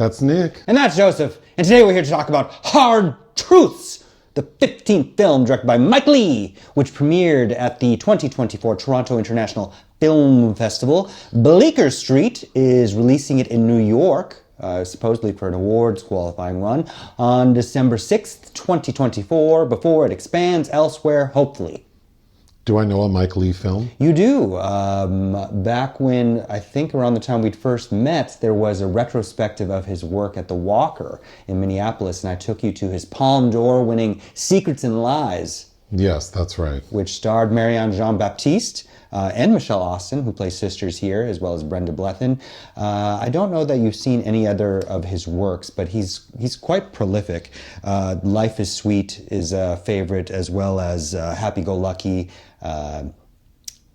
That's Nick. And that's Joseph. And today we're here to talk about Hard Truths, the 15th film directed by Mike Leigh, which premiered at the 2024 Toronto International Film Festival. Bleecker Street is releasing it in New York, supposedly for an awards qualifying run, on December 6th, 2024, before it expands elsewhere, hopefully. Do I know a Mike Leigh film? You do. Back when, I think around the time we'd first met, there was a retrospective of his work at the Walker in Minneapolis, and I took you to his Palme d'Or winning Secrets and Lies. Yes, that's right. Which starred Marianne, Jean-Baptiste, and Michele Austin, who plays sisters here, as well as Brenda Blethyn. I don't know that you've seen any other of his works, but he's quite prolific. Life is Sweet is a favorite, as well as Happy-Go-Lucky,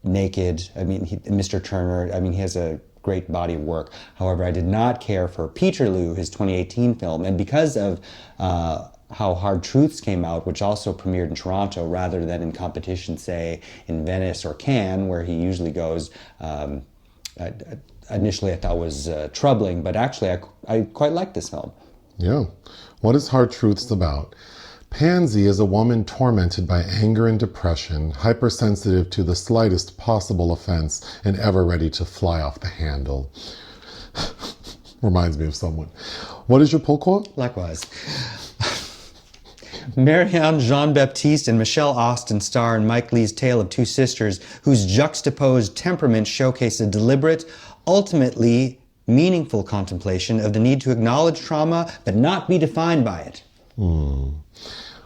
Naked, Mr. Turner. He has a great body of work. However, I did not care for Peterloo, his 2018 film, and because of how Hard Truths came out, which also premiered in Toronto rather than in competition, say, in Venice or Cannes, where he usually goes, initially I thought was troubling, but actually I quite like this film. Yeah. What is Hard Truths about? Pansy is a woman tormented by anger and depression, hypersensitive to the slightest possible offense, and ever ready to fly off the handle. Reminds me of someone. What is your pull quote? Likewise. Marianne, Jean-Baptiste, and Michele Austin star in Mike Leigh's tale of two sisters whose juxtaposed temperaments showcase a deliberate, ultimately meaningful contemplation of the need to acknowledge trauma but not be defined by it.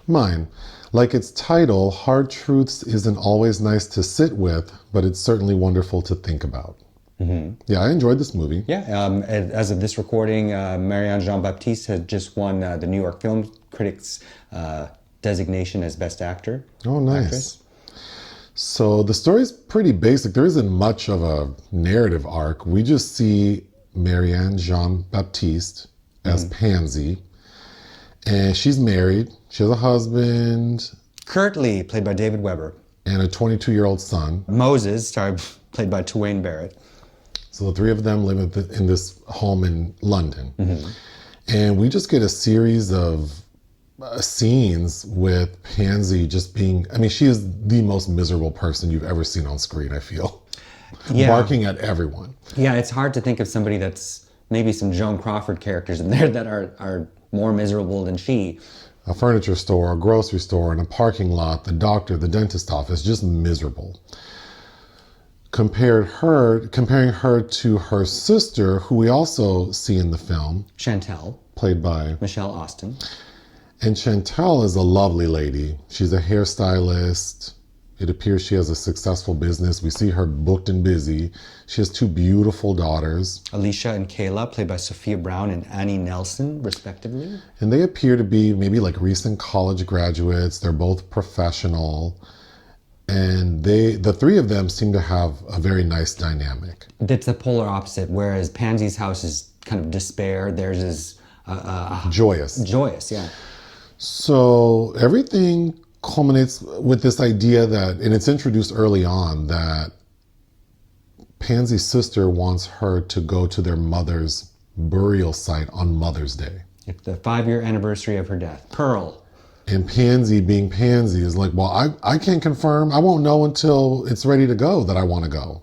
Mine. Like its title, Hard Truths isn't always nice to sit with, but it's certainly wonderful to think about. Mm-hmm. Yeah, I enjoyed this movie. Yeah, as of this recording, Marianne Jean-Baptiste has just won the New York Film Critics designation as Best Actor. Oh, nice. Actress. So the story's pretty basic. There isn't much of a narrative arc. We just see Marianne Jean-Baptiste as Pansy, and she's married. She has a husband. Curtley, played by David Weber. And a 22-year-old son. Moses, played by Tuwaine Barrett. So the three of them live in this home in London. Mm-hmm. And we just get a series of scenes with Pansy just being, she is the most miserable person you've ever seen on screen, I feel. Yeah. Barking at everyone. Yeah, it's hard to think of somebody that's maybe some Joan Crawford characters in there that are more miserable than she. A furniture store, a grocery store, in a parking lot, the doctor, the dentist office, just miserable. Comparing her to her sister, who we also see in the film. Chantelle. Played by Michele Austin. And Chantelle is a lovely lady. She's a hairstylist. It appears she has a successful business. We see her booked and busy. She has two beautiful daughters. Aleisha and Kayla, played by Sophia Brown and Annie Nelson, respectively. And they appear to be maybe like recent college graduates. They're both professional. And the three of them seem to have a very nice dynamic. That's the polar opposite. Whereas Pansy's house is kind of despair, theirs is joyous. Joyous, yeah. So everything culminates with this idea that, and it's introduced early on, that Pansy's sister wants her to go to their mother's burial site on Mother's Day. It's the 5-year anniversary of her death. Pearl. And Pansy, being Pansy, is like, well, I can't confirm. I won't know until it's ready to go that I want to go.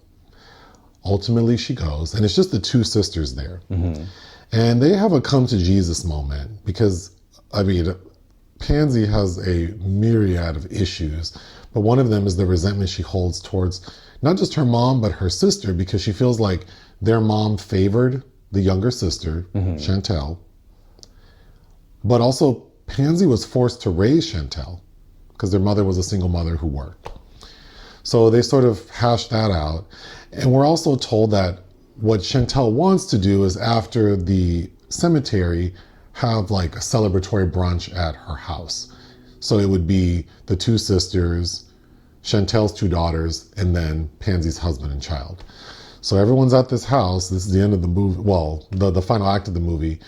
Ultimately, she goes, and it's just the two sisters there. Mm-hmm. And they have a come to Jesus moment because, Pansy has a myriad of issues, but one of them is the resentment she holds towards not just her mom, but her sister, because she feels like their mom favored the younger sister, Chantelle, but also Pansy was forced to raise Chantelle because their mother was a single mother who worked. So they sort of hash that out. And we're also told that what Chantelle wants to do is, after the cemetery, have like a celebratory brunch at her house. So it would be the two sisters, Chantelle's two daughters, and then Pansy's husband and child. So everyone's at this house. This is the end of the movie. Well, the final act of the movie.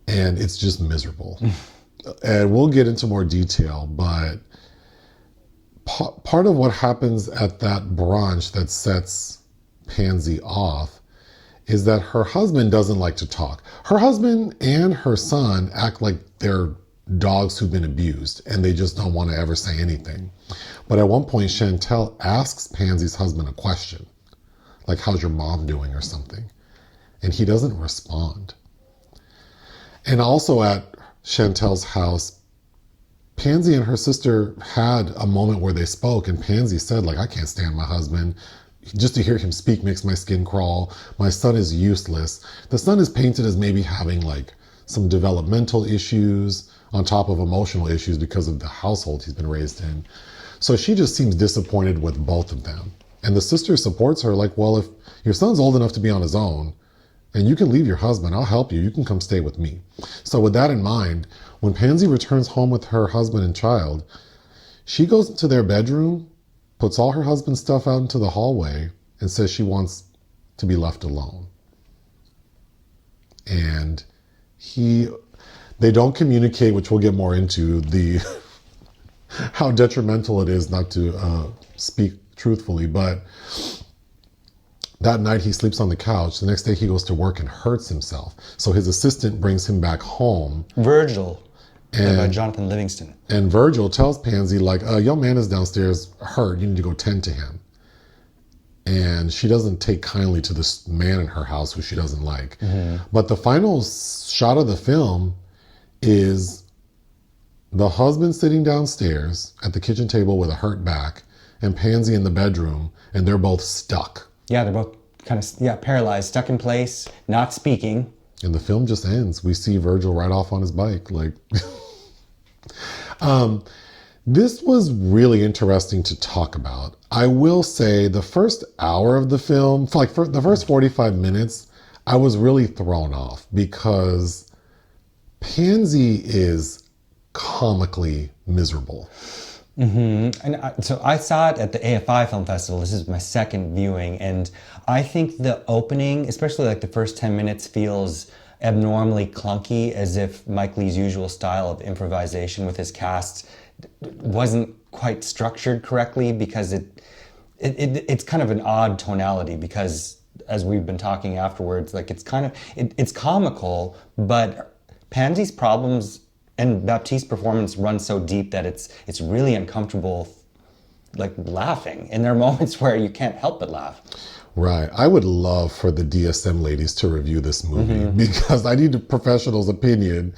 And it's just miserable. And we'll get into more detail, but part of what happens at that brunch that sets Pansy off is that her husband doesn't like to talk. Her husband and her son act like they're dogs who've been abused and they just don't want to ever say anything. But at one point, Chantelle asks Pansy's husband a question, like, how's your mom doing or something? And he doesn't respond. And also at Chantelle's house, Pansy and her sister had a moment where they spoke, and Pansy said, like, I can't stand my husband. Just to hear him speak makes my skin crawl. My son is useless. The son is painted as maybe having like some developmental issues on top of emotional issues because of the household he's been raised in. So she just seems disappointed with both of them. And the sister supports her like, well, if your son's old enough to be on his own and you can leave your husband, I'll help you. You can come stay with me. So with that in mind, when Pansy returns home with her husband and child, she goes into their bedroom, puts all her husband's stuff out into the hallway, and says she wants to be left alone. And they don't communicate, which we'll get more into, how detrimental it is not to speak truthfully. But that night he sleeps on the couch. The next day he goes to work and hurts himself. So his assistant brings him back home. Virgil. Played by Jonathan Livingstone. And Virgil tells Pansy, like, young man is downstairs hurt. You need to go tend to him. And she doesn't take kindly to this man in her house who she doesn't like. Mm-hmm. But the final shot of the film is the husband sitting downstairs at the kitchen table with a hurt back and Pansy in the bedroom, and they're both stuck. Yeah, they're both kind of paralyzed, stuck in place, not speaking. And the film just ends. We see Virgil ride off on his bike. Like, this was really interesting to talk about. I will say the first hour of the film, for the first 45 minutes, I was really thrown off because Pansy is comically miserable. Mm-hmm. And so I saw it at the AFI Film Festival. This is my second viewing. And I think the opening, especially like the first 10 minutes, feels abnormally clunky, as if Mike Leigh's usual style of improvisation with his cast wasn't quite structured correctly, because it's kind of an odd tonality, because as we've been talking afterwards, like it's comical, but Pansy's problems and Baptiste's performance run so deep that it's really uncomfortable, like laughing. And there are moments where you can't help but laugh. Right. I would love for the DSM ladies to review this movie, because I need a professional's opinion.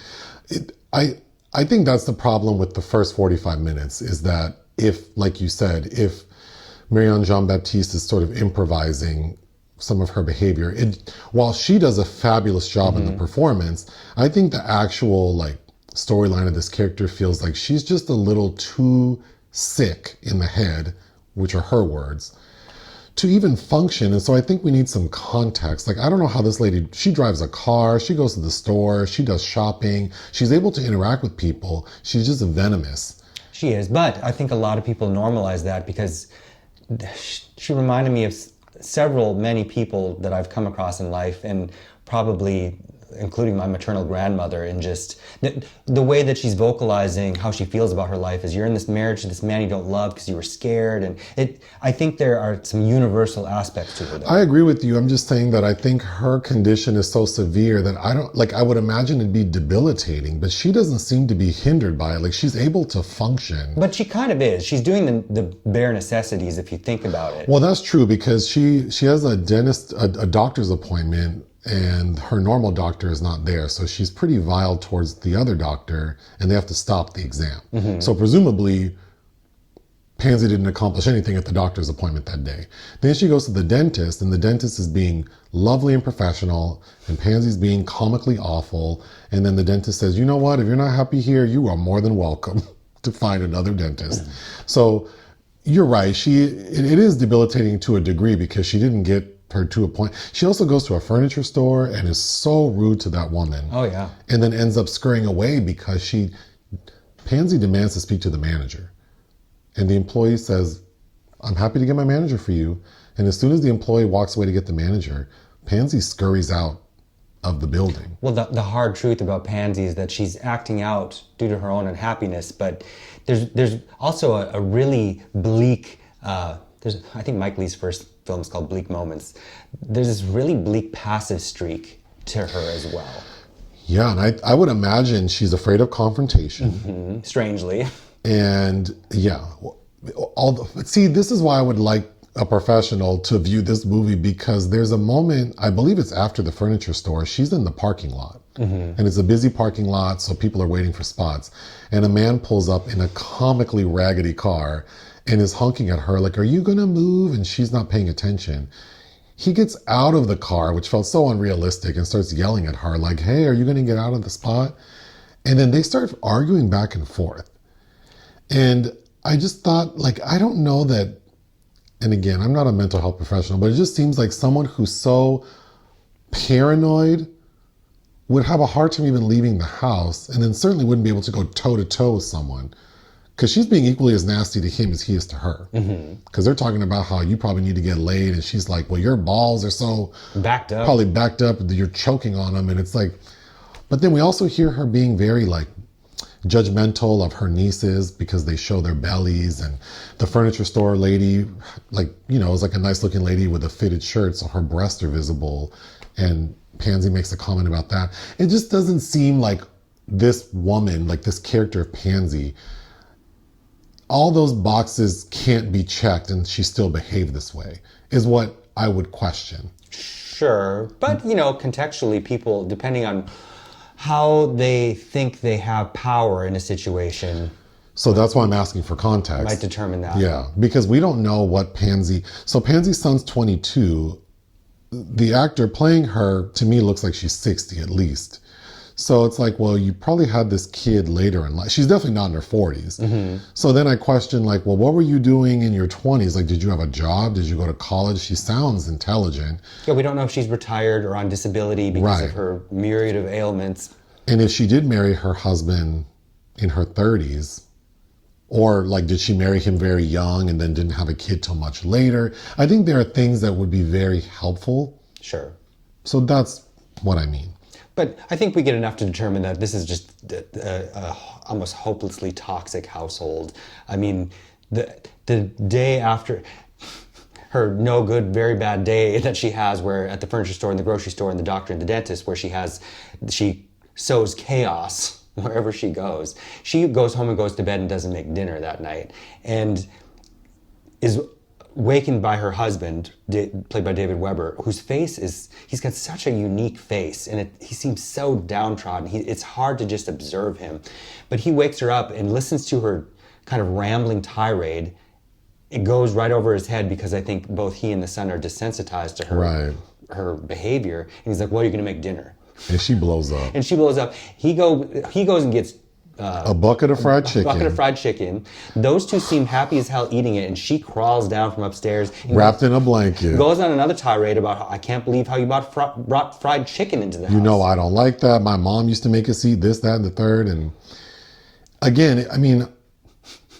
I think that's the problem with the first 45 minutes, is that if, like you said, if Marianne Jean-Baptiste is sort of improvising some of her behavior, while she does a fabulous job in the performance, I think the actual storyline of this character feels like she's just a little too sick in the head, which are her words, to even function. And so I think we need some context. I don't know how this lady, she drives a car, she goes to the store, she does shopping, she's able to interact with people. She's just venomous. She is, but I think a lot of people normalize that, because she reminded me of many people that I've come across in life, and probably including my maternal grandmother, and just the way that she's vocalizing how she feels about her life is, you're in this marriage to this man you don't love because you were scared. And I think there are some universal aspects to her, though. I agree with you. I'm just saying that I think her condition is so severe that I would imagine it'd be debilitating, but she doesn't seem to be hindered by it. She's able to function. But she kind of is. She's doing the bare necessities, if you think about it. Well, that's true, because she has a doctor's appointment, and her normal doctor is not there. So she's pretty vile towards the other doctor, and they have to stop the exam. Mm-hmm. So presumably, Pansy didn't accomplish anything at the doctor's appointment that day. Then she goes to the dentist, and the dentist is being lovely and professional, and Pansy's being comically awful. And then the dentist says, you know what, if you're not happy here, you are more than welcome to find another dentist. Mm-hmm. So you're right. It is debilitating to a degree, because she didn't get her to a point. She also goes to a furniture store and is so rude to that woman. Oh, yeah. And then ends up scurrying away because Pansy demands to speak to the manager. And the employee says, I'm happy to get my manager for you. And as soon as the employee walks away to get the manager, Pansy scurries out of the building. Well, the hard truth about Pansy is that she's acting out due to her own unhappiness, but there's also a really bleak, I think Mike Leigh's first films called Bleak Moments, there's this really bleak passive streak to her as well. Yeah, and I would imagine she's afraid of confrontation. Strangely. And yeah, see, this is why I would like a professional to view this movie, because there's a moment, I believe it's after the furniture store, she's in the parking lot. And it's a busy parking lot, so people are waiting for spots. And a man pulls up in a comically raggedy car and is honking at her like, are you gonna move? And she's not paying attention. He gets out of the car, which felt so unrealistic, and starts yelling at her like, hey, are you gonna get out of the spot? And then they start arguing back and forth. And I just thought, like, I don't know that, and again, I'm not a mental health professional, but it just seems like someone who's so paranoid would have a hard time even leaving the house, and then certainly wouldn't be able to go toe-to-toe with someone, because she's being equally as nasty to him as he is to her. Because they're talking about how you probably need to get laid, and she's like, well, your balls are so backed up, probably backed up that you're choking on them. And it's like, but then we also hear her being very like judgmental of her nieces because they show their bellies, and the furniture store lady, like, you know, is like a nice looking lady with a fitted shirt, so her breasts are visible, and Pansy makes a comment about that. It just doesn't seem like this woman, like this character of Pansy, all those boxes can't be checked and she still behaved this way, is what I would question. Sure, but you know, contextually, people, depending on how they think they have power in a situation. So that's why I'm asking for context. Might determine that. Yeah, because we don't know what Pansy, so Pansy's son's 22. The actor playing her, to me, looks like she's 60 at least. So it's like, well, you probably had this kid later in life. She's definitely not in her 40s. So then I question, like, well, what were you doing in your 20s? Like, did you have a job? Did you go to college? She sounds intelligent. Yeah, we don't know if she's retired or on disability because of her myriad of ailments. And if she did marry her husband in her 30s, or like, did she marry him very young and then didn't have a kid till much later? I think there are things that would be very helpful. Sure. So that's what I mean. But I think we get enough to determine that this is just a almost hopelessly toxic household. I mean, the day after her no good, very bad day that she has, where at the furniture store and the grocery store and the doctor and the dentist, where she sows chaos wherever she goes. She goes home and goes to bed and doesn't make dinner that night, and is wakened by her husband, played by David Weber, whose face he's got such a unique face, and he seems so downtrodden. It's hard to just observe him. But he wakes her up and listens to her kind of rambling tirade. It goes right over his head, because I think both he and the son are desensitized to her behavior. And he's like, well, you're going to make dinner. And she blows up. And she blows up. He goes and gets a bucket of fried chicken. A bucket of fried chicken. Those two seem happy as hell eating it, and she crawls down from upstairs. Wrapped in a blanket. Goes on another tirade about how, I can't believe how you brought fried chicken into the house. You know, I don't like that. My mom used to make us eat this, that, and the third. And again, I mean,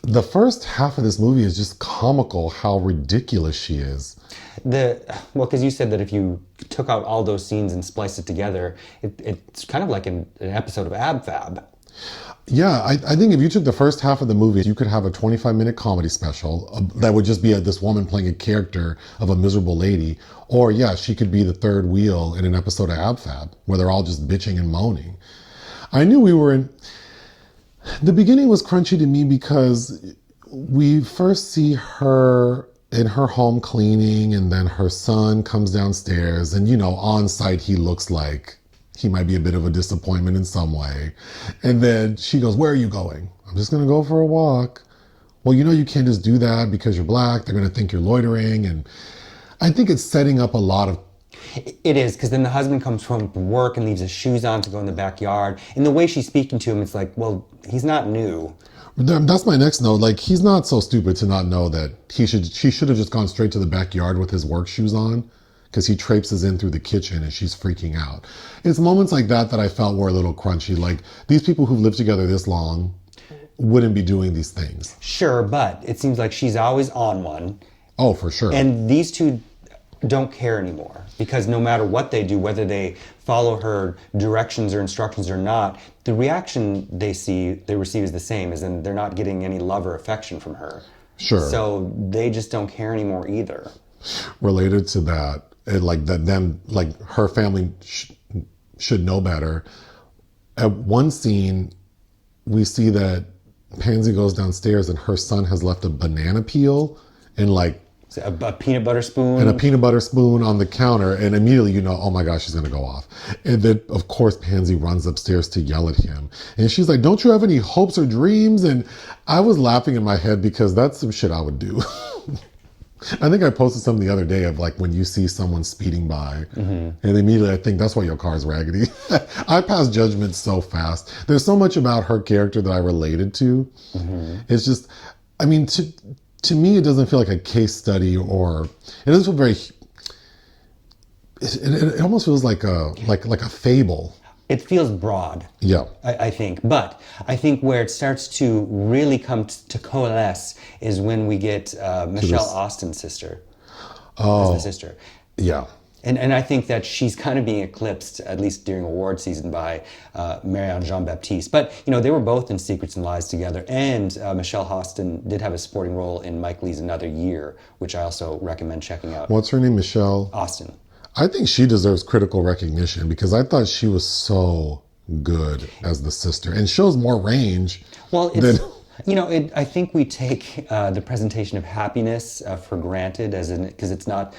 the first half of this movie is just comical how ridiculous she is. Because you said that if you took out all those scenes and spliced it together, it's kind of like an episode of Ab Fab. Yeah, I think if you took the first half of the movie, you could have a 25-minute comedy special that would just be this woman playing a character of a miserable lady. Or, yeah, she could be the third wheel in an episode of Ab Fab, where they're all just bitching and moaning. I knew we were in... The beginning was crunchy to me because we first see her in her home cleaning, and then her son comes downstairs, and, you know, on site he looks like he might be a bit of a disappointment in some way. And then she goes, where are you going? I'm just going to go for a walk. Well, you know, you can't just do that because you're black. They're going to think you're loitering. And I think it's setting up a lot of... It is, because then the husband comes home from work and leaves his shoes on to go in the backyard. And the way she's speaking to him, it's like, well, he's not new. That's my next note. Like, he's not so stupid to not know that she should have just gone straight to the backyard with his work shoes on, because he traipses in through the kitchen and she's freaking out. It's moments like that I felt were a little crunchy. Like, these people who've lived together this long wouldn't be doing these things. Sure, but it seems like she's always on one. Oh, for sure. And these two don't care anymore, because no matter what they do, whether they follow her directions or instructions or not, the reaction they receive is the same, as in they're not getting any love or affection from her. Sure. So they just don't care anymore either. related to that. And like that, then like her family should know better. At one scene, we see that Pansy goes downstairs and her son has left a banana peel and like a peanut butter spoon. And a peanut butter spoon on the counter. And immediately you know, oh my gosh, she's going to go off. And then, of course, Pansy runs upstairs to yell at him. And she's like, don't you have any hopes or dreams? And I was laughing in my head because that's some shit I would do. I think I posted something the other day of like when you see someone speeding by and immediately I think that's why your car is raggedy. I pass judgment so fast. There's so much about her character that I related to. It's just, I mean, to me, it doesn't feel like a case study or it doesn't feel very, it almost feels like a fable. It feels broad. Yeah. I think. But I think where it starts to really come to coalesce is when we get Michele Austin's sister. Oh. As the sister. Yeah. And I think that she's kind of being eclipsed, at least during award season, by Marianne Jean-Baptiste. But, you know, they were both in Secrets and Lies together. And Michele Austin did have a supporting role in Mike Leigh's Another Year, which I also recommend checking out. What's her name? Michele? Austin. I think she deserves critical recognition because I thought she was so good as the sister and shows more range. Well, it's, you know, I think we take the presentation of happiness for granted, as in because it's not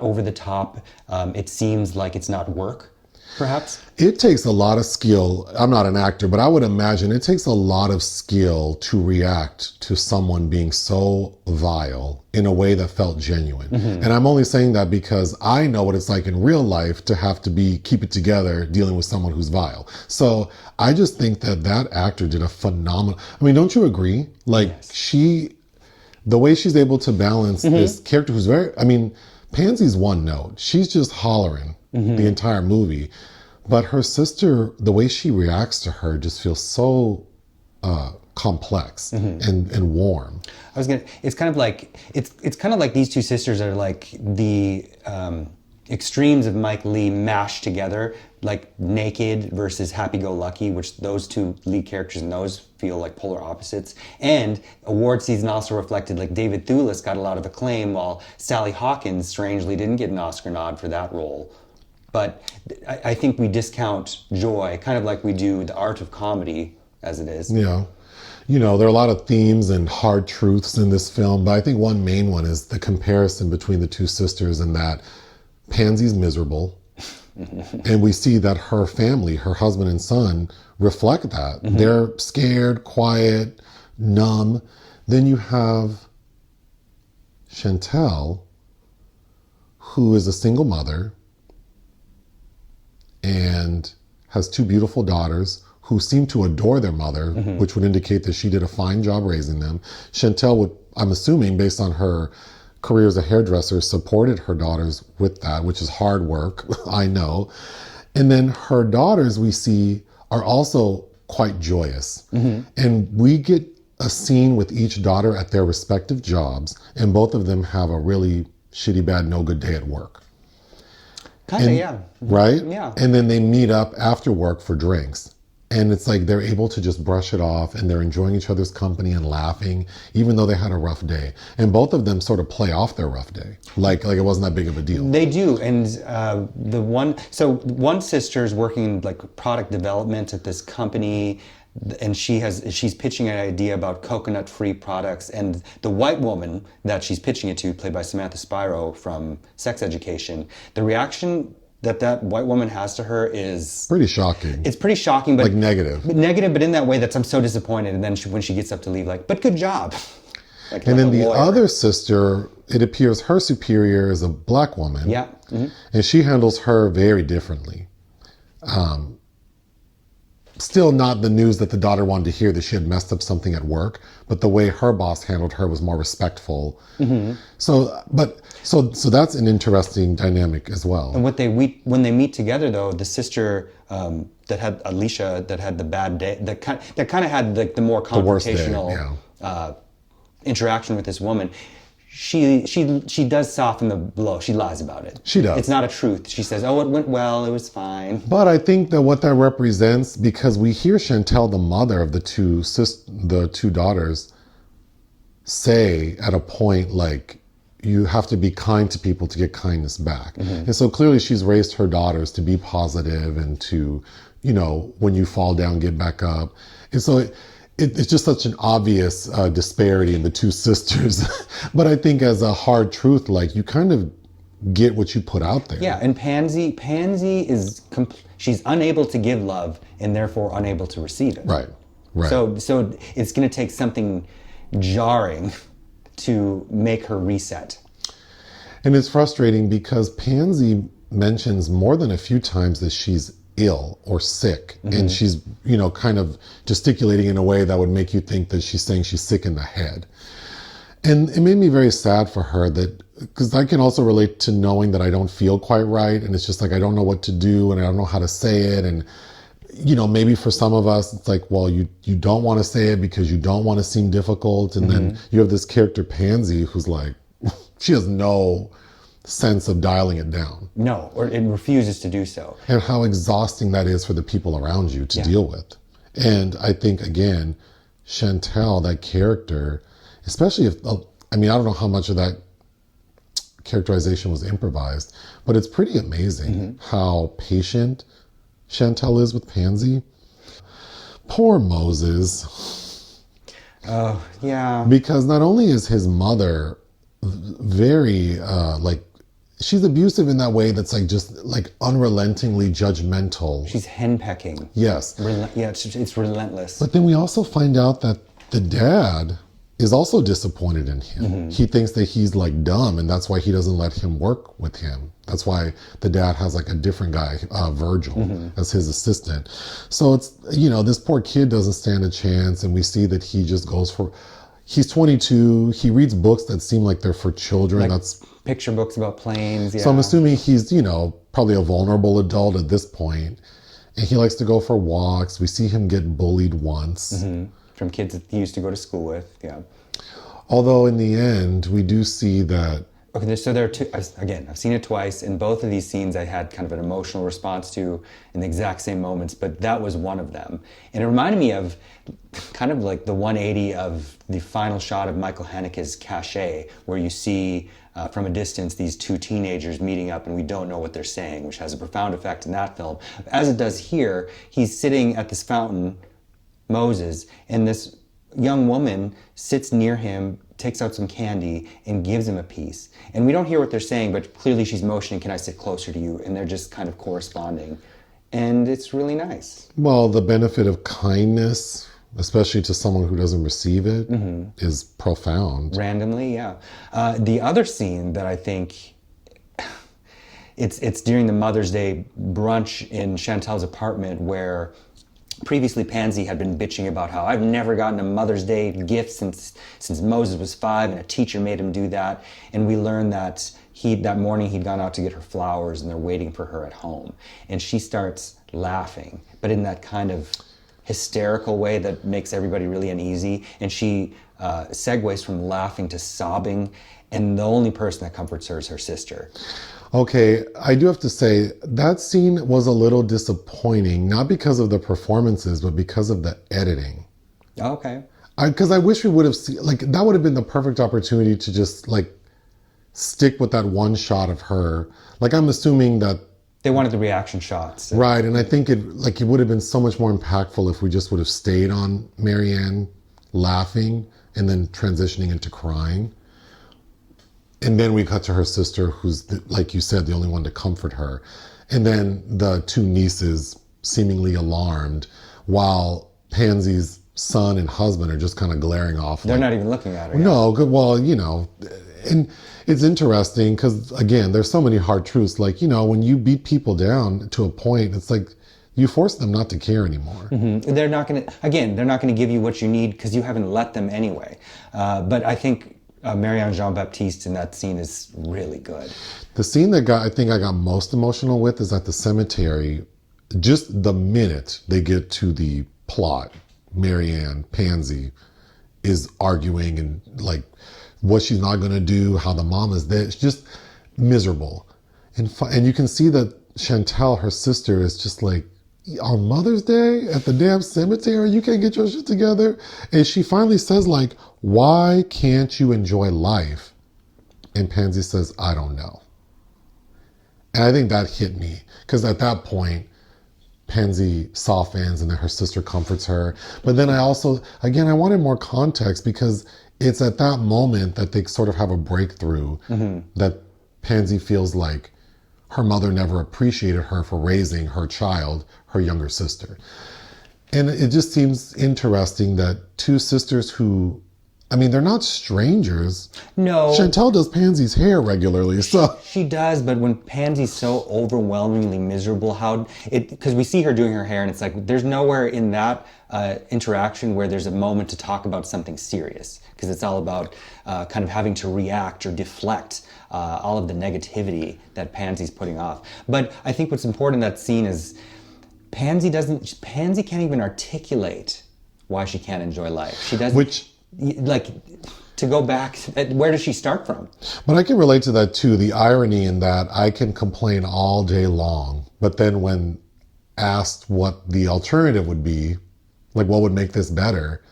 over the top. It seems like it's not work, perhaps. It takes a lot of skill. I'm not an actor, but I would imagine it takes a lot of skill to react to someone being so vile in a way that felt genuine. And I'm only saying that because I know what it's like in real life to have to keep it together dealing with someone who's vile. So I just think that actor did a phenomenal, I mean, don't you agree? Like the way she's able to balance this character who's very, I mean, Pansy's one note. She's just hollering the entire movie. But her sister, the way she reacts to her just feels so complex and warm. It's kind of like these two sisters are like the extremes of Mike Leigh mashed together, like Naked versus Happy-Go-Lucky, which those two lead characters in those feel like polar opposites. And award season also reflected, like David Thewlis got a lot of acclaim, while Sally Hawkins strangely didn't get an Oscar nod for that role. But I think we discount joy, kind of like we do the art of comedy as it is. Yeah. You know, there are a lot of themes and hard truths in this film, but I think one main one is the comparison between the two sisters and that Pansy's miserable. And we see that her family, her husband and son, reflect that. They're scared, quiet, numb. Then you have Chantelle, who is a single mother and has two beautiful daughters who seem to adore their mother, which would indicate that she did a fine job raising them. Chantelle would, I'm assuming, based on her career as a hairdresser, supported her daughters with that, which is hard work, I know. And then her daughters, we see, are also quite joyous. And we get a scene with each daughter at their respective jobs, and both of them have a really shitty, bad, no good day at work. Kind of, yeah. Right? Yeah. And then they meet up after work for drinks. And it's like they're able to just brush it off and they're enjoying each other's company and laughing, even though they had a rough day. And both of them sort of play off their rough day. Like it wasn't that big of a deal. They do. And one sister's working like product development at this company, and she's pitching an idea about coconut-free products, and the white woman that she's pitching it to, played by Samantha Spiro from Sex Education, the reaction that white woman has to her is pretty shocking. It's pretty shocking, but like negative. But in that way that I'm so disappointed. And then when she gets up to leave, like, but good job. And then the other sister, it appears her superior is a black woman. Yeah. And she handles her very differently. Still not the news that the daughter wanted to hear, that she had messed up something at work, but the way her boss handled her was more respectful. So that's an interesting dynamic as well. And when they meet together, though, the sister that had Aleisha, that had the bad day, that kind of had the more confrontational interaction with this woman, she does soften the blow. She lies about it. She does. It's not a truth. She says, "Oh, it went well. It was fine." But I think that what that represents, because we hear Chantelle, the mother of the two daughters, say at a point, like, you have to be kind to people to get kindness back. And so clearly she's raised her daughters to be positive and to, you know, when you fall down, get back up. And so it's just such an obvious disparity in the two sisters. But I think as a hard truth, like, you kind of get what you put out there. Yeah, and Pansy is she's unable to give love and therefore unable to receive it. Right. So it's going to take something jarring to make her reset. And it's frustrating because Pansy mentions more than a few times that she's ill or sick, and she's, you know, kind of gesticulating in a way that would make you think that she's saying she's sick in the head. And it made me very sad for her, that because I can also relate to knowing that I don't feel quite right, and it's just like I don't know what to do and I don't know how to say it. And you know, maybe for some of us it's like, well, you don't want to say it because you don't want to seem difficult, and then you have this character Pansy who's like, she has no sense of dialing it down. No, or it refuses to do so. And how exhausting that is for the people around you to deal with. And I think, again, Chantelle, that character, especially if, I mean, I don't know how much of that characterization was improvised, but it's pretty amazing how patient Chantelle is with Pansy. Poor Moses. Oh, yeah. Because not only is his mother very, like, she's abusive in that way that's like just like unrelentingly judgmental. She's henpecking. Yes. It's relentless. But then we also find out that the dad is also disappointed in him. He thinks that he's like dumb, and that's why he doesn't let him work with him. That's why the dad has like a different guy, Virgil, as his assistant. So it's, you know, this poor kid doesn't stand a chance, and we see that he just goes for, he's 22, he reads books that seem like they're for children. Like that's picture books about planes. Yeah. So I'm assuming he's, you know, probably a vulnerable adult at this point, and he likes to go for walks. We see him get bullied once. From kids that he used to go to school with, yeah. Although in the end, we do see that. Okay, so there are two, again, I've seen it twice. In both of these scenes, I had kind of an emotional response to in the exact same moments, but that was one of them. And it reminded me of kind of like the 180 of the final shot of Michael Haneke's Cachet, where you see from a distance these two teenagers meeting up and we don't know what they're saying, which has a profound effect in that film. As it does here, he's sitting at this fountain, Moses, and this young woman sits near him, takes out some candy, and gives him a piece. And we don't hear what they're saying, but clearly she's motioning, can I sit closer to you? And they're just kind of corresponding. And it's really nice. Well, the benefit of kindness, especially to someone who doesn't receive it, is profound. Randomly, yeah. The other scene that I think, it's during the Mother's Day brunch in Chantelle's apartment, where previously Pansy had been bitching about how I've never gotten a Mother's Day gift since Moses was 5, and a teacher made him do that. And we learned that that morning he'd gone out to get her flowers and they're waiting for her at home. And she starts laughing, but in that kind of hysterical way that makes everybody really uneasy. And she segues from laughing to sobbing. And the only person that comforts her is her sister. Okay, I do have to say that scene was a little disappointing, not because of the performances, but because of the editing. Okay. Because I wish we would have seen, like, that would have been the perfect opportunity to just, like, stick with that one shot of her. Like, I'm assuming that they wanted the reaction shots. Right, and I think it would have been so much more impactful if we just would have stayed on Marianne laughing and then transitioning into crying. And then we cut to her sister, who's, like you said, the only one to comfort her. And then the two nieces seemingly alarmed, while Pansy's son and husband are just kind of glaring off. They're not even looking at her. No, well, you know, and it's interesting because, again, there's so many hard truths. Like, you know, when you beat people down to a point, it's like you force them not to care anymore. They're not going to give you what you need because you haven't let them anyway. But I think Marianne Jean-Baptiste in that scene is really good. The scene that I think I got most emotional with is at the cemetery. Just the minute they get to the plot, Marianne, Pansy is arguing and like what she's not going to do, how the mom is there. It's just miserable. And you can see that Chantelle, her sister, is just like, on Mother's Day at the damn cemetery, you can't get your shit together. And she finally says, like, why can't you enjoy life And Pansy says, I don't know. And I think that hit me because at that point, Pansy softens and then her sister comforts her. But then I also, again, I wanted more context because it's at that moment that they sort of have a breakthrough that Pansy feels like her mother never appreciated her for raising her child, her younger sister. And it just seems interesting that two sisters who, I mean, they're not strangers. No. Chantelle does Pansy's hair regularly, so. She does, but when Pansy's so overwhelmingly miserable, because we see her doing her hair and it's like, there's nowhere in that interaction where there's a moment to talk about something serious. Because it's all about kind of having to react or deflect all of the negativity that Pansy's putting off. But I think what's important in that scene is Pansy can't even articulate why she can't enjoy life. She doesn't. Like, to go back, where does she start from? But I can relate to that too. The irony in that I can complain all day long, but then when asked what the alternative would be, like what would make this better,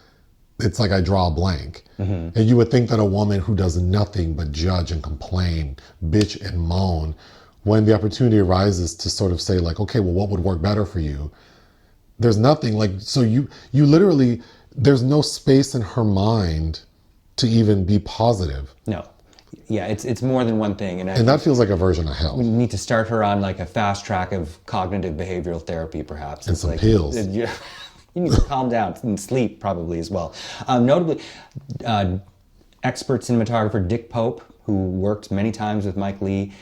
it's like I draw a blank. And you would think that a woman who does nothing but judge and complain, bitch and moan, when the opportunity arises to sort of say like, okay, well, what would work better for you? There's nothing like, so you literally, there's no space in her mind to even be positive. No. Yeah, it's more than one thing. And that feels like a version of hell. We need to start her on like a fast track of cognitive behavioral therapy, perhaps. And some pills. You need to calm down and sleep probably as well. Notably, expert cinematographer Dick Pope, who worked many times with Mike Leigh,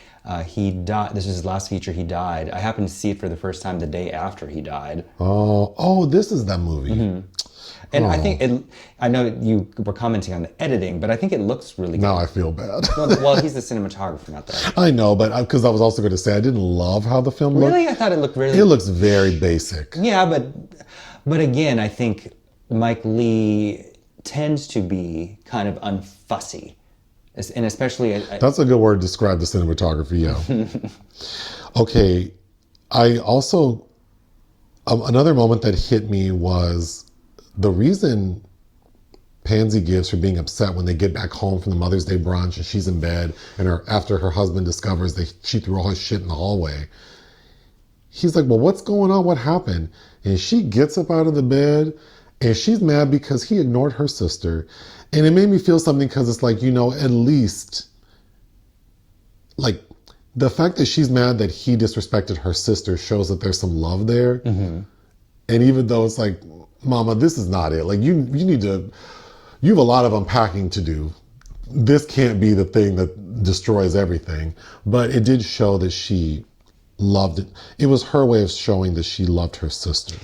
he died. This was his last feature. He died. I happened to see it for the first time the day after he died. Oh, this is that movie. And I think I know you were commenting on the editing, but I think it looks really good. Now I feel bad. Well, he's the cinematographer, not the editor. I know, but because I was also going to say I didn't love how the film looked. Really? I thought it looked really... It looks very basic. Yeah, but again, I think Mike Leigh tends to be kind of unfussy. And especially... That's a good word to describe the cinematography, yeah. Okay, I also... another moment that hit me was the reason Pansy gives for being upset when they get back home from the Mother's Day brunch and she's in bed and after her husband discovers that she threw all his shit in the hallway. He's like, well, what's going on? What happened? And she gets up out of the bed and she's mad because he ignored her sister. And it made me feel something because it's like, at least like the fact that she's mad that he disrespected her sister shows that there's some love there. And even though it's like, Mama, this is not it. Like you have a lot of unpacking to do. This can't be the thing that destroys everything. But it did show that she loved it. It was her way of showing that she loved her sister.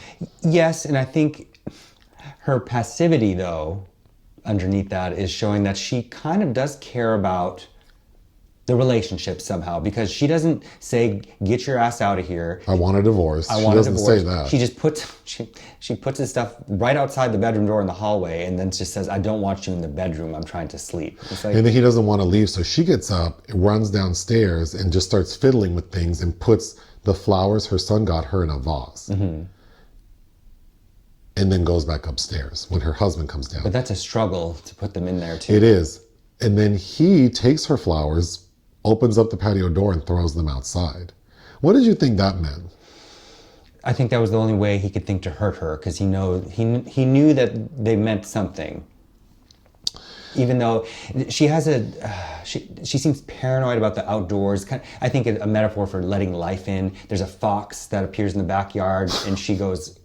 Yes, and I think her passivity, though, underneath that is showing that she kind of does care about the relationship somehow, because she doesn't say, get your ass out of here. I want a divorce. She doesn't say that. She just she puts his stuff right outside the bedroom door in the hallway and then just says, I don't want you in the bedroom. I'm trying to sleep. It's like, and then he doesn't want to leave. So she gets up, runs downstairs and just starts fiddling with things and puts the flowers her son got her in a vase. And then goes back upstairs when her husband comes down. But that's a struggle to put them in there too. It is. And then he takes her flowers, opens up the patio door and throws them outside. What did you think that meant? I think that was the only way he could think to hurt her, because he knew that they meant something. Even though she has she seems paranoid about the outdoors. I think a metaphor for letting life in. There's a fox that appears in the backyard and she goes...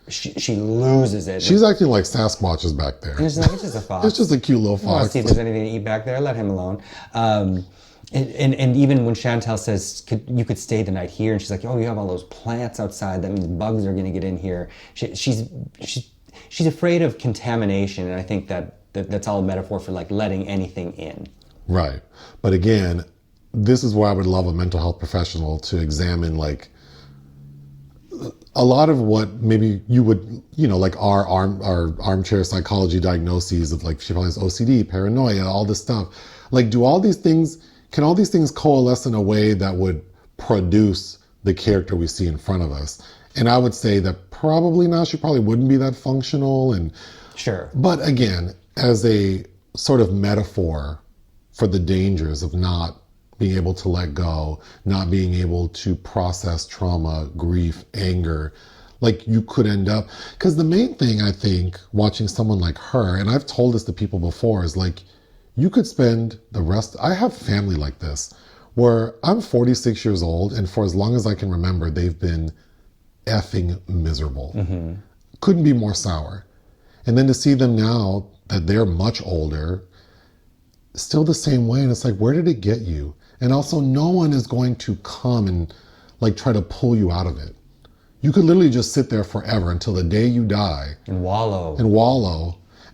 She loses it. She's acting like Sasquatch is back there. And it's just a fox. It's just a cute little fox. I want to see if there's anything to eat back there. Let him alone. And even when Chantelle says, you could stay the night here, and she's like, oh, you have all those plants outside, that means bugs are going to get in here. She's afraid of contamination, and I think that's all a metaphor for like letting anything in. Right. But again, this is where I would love a mental health professional to examine like a lot of what maybe you would, like our armchair psychology diagnoses of like she probably has OCD, paranoia, all this stuff. Like, can all these things coalesce in a way that would produce the character we see in front of us? And I would say that probably not. She probably wouldn't be that functional. And sure. But again, as a sort of metaphor for the dangers of not being able to let go, not being able to process trauma, grief, anger. Like you could end up, because the main thing I think watching someone like her, and I've told this to people before, is like you could spend the rest, I have family like this where I'm 46 years old and for as long as I can remember, they've been effing miserable. Couldn't be more sour. And then to see them now that they're much older, still the same way. And it's like, where did it get you? And also no one is going to come and like try to pull you out of it. You could literally just sit there forever until the day you die. And wallow.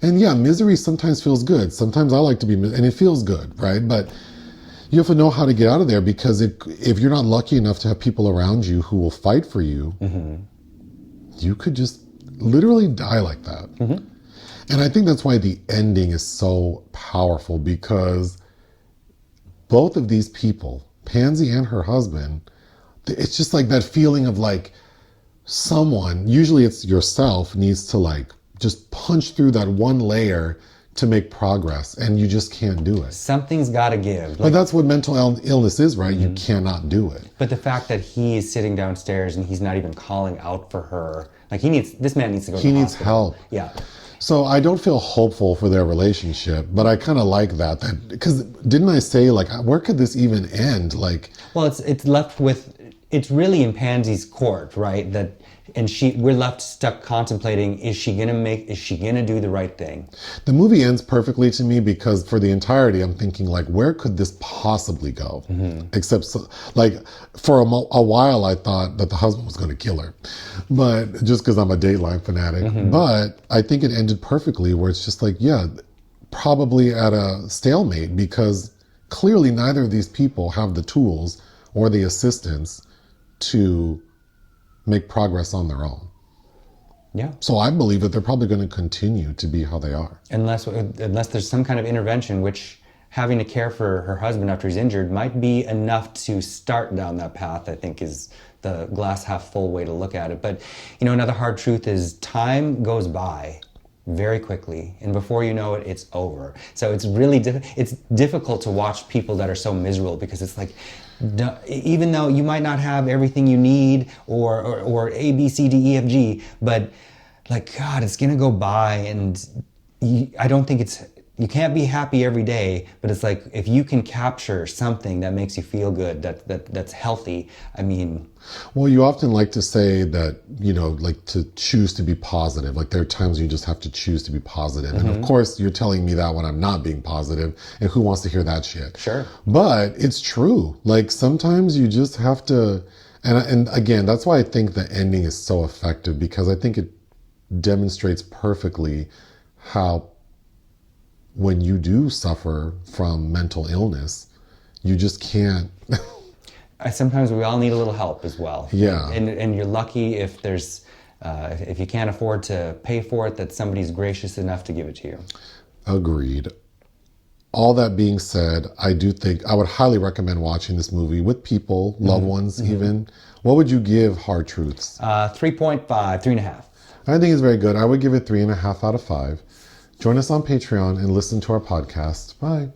And yeah, misery sometimes feels good. Sometimes I like to be, and it feels good, right? But you have to know how to get out of there, because if you're not lucky enough to have people around you who will fight for you, you could just literally die like that. And I think that's why the ending is so powerful, because both of these people, Pansy and her husband, it's just like that feeling of like someone, usually it's yourself, needs to like just punch through that one layer to make progress, and you just can't do it. Something's got to give. But that's what mental illness is, right? You cannot do it. But the fact that he is sitting downstairs and he's not even calling out for her, like this man needs to go to the hospital. He needs help. Yeah. So I don't feel hopeful for their relationship, but I kind of like that, because didn't I say like, where could this even end? Like, well, it's left with, it's really in Pansy's court, right? We're left stuck contemplating, is she gonna do the right thing? The movie ends perfectly to me, because for the entirety I'm thinking like, where could this possibly go? Except like for a while I thought that the husband was going to kill her, but just because I'm a Dateline fanatic. But I think it ended perfectly, where it's just like, yeah, probably at a stalemate, because clearly neither of these people have the tools or the assistance to make progress on their own. Yeah. So I believe that they're probably going to continue to be how they are. Unless there's some kind of intervention, which having to care for her husband after he's injured might be enough to start down that path, I think is the glass half full way to look at it. But, another hard truth is time goes by very quickly, and before you know it, it's over. So it's really it's difficult to watch people that are so miserable, because it's like, even though you might not have everything you need or A, B, C, D, E, F, G, but like, God, it's gonna go by, and I don't think you can't be happy every day, but it's like, if you can capture something that makes you feel good, that's healthy, I mean. Well, you often like to say that, like to choose to be positive. Like there are times you just have to choose to be positive. And of course, you're telling me that when I'm not being positive, and who wants to hear that shit? Sure. But it's true. Like sometimes you just have to, and again, that's why I think the ending is so effective, because I think it demonstrates perfectly how when you do suffer from mental illness, you just can't. Sometimes we all need a little help as well. Yeah. And you're lucky if there's, if you can't afford to pay for it, that somebody's gracious enough to give it to you. Agreed. All that being said, I do think I would highly recommend watching this movie with people, loved ones even. What would you give Hard Truths? 3.5, 3.5. I think it's very good. I would give it 3.5 out of 5. Join us on Patreon and listen to our podcast. Bye.